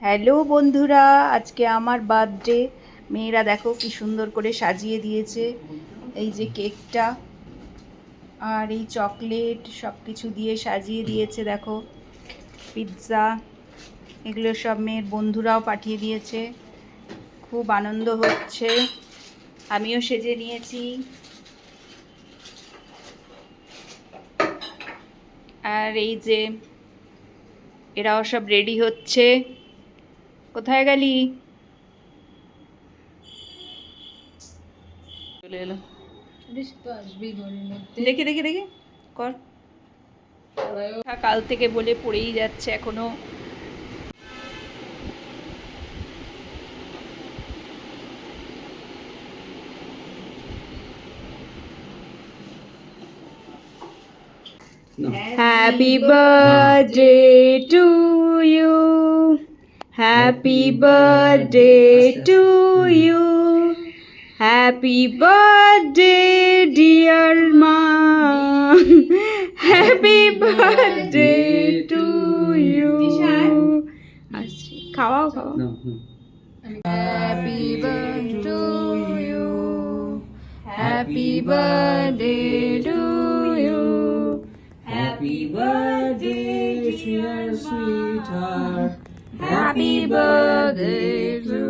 Hello বন্ধুরা, আজকে আমার বার্থডে। মেয়েরা দেখো কি সুন্দর করে সাজিয়ে দিয়েছে। এই যে কেকটা আর এই চকলেট সব কিছু দিয়ে সাজিয়ে দিয়েছে। দেখো পিৎজা, এগুলো সব মেয়ের বন্ধুরাও পাঠিয়ে দিয়েছে। খুব আনন্দ হচ্ছে, আমিও সেজে নিয়েছি। আর এই যে এরাও সব রেডি হচ্ছে। কোথায় গেলি? চলে এলো। দেখি দেখি দেখি কর। কাল থেকে বলে পড়েই যাচ্ছে এখনো। No. Happy birthday to you. Happy birthday to you. Happy birthday dear mom. Happy birthday to you. খাওয়াও খাওয়াও। No, no. Happy birthday to you. Happy birthday to you. Happy birthday, dear sweetheart. Happy birthday to